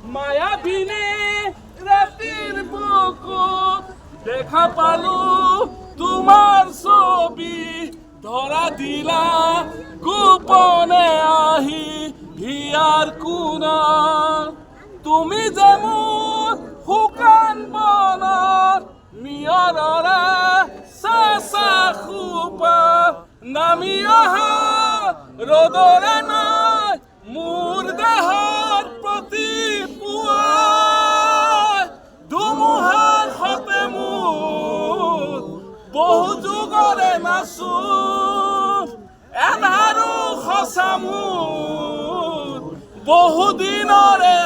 মায়াবিনী রাতের বুকুত দেখা পালো তোমার ছবি ধরা দিলা গোপনে আহি হিয়ার কোনা তুমি যেমন শুকান বনৰ মিয়ৰৰে চেঁচা খোপা নামি অহা ৰ'দৰে নাই মোৰ দেহৰ প্ৰতি পুৱাই ধুমুহাৰ সতে মোৰ বহু যুগৰে নাচো এন্ধাৰো সঁচা মোৰ বহু দিনৰে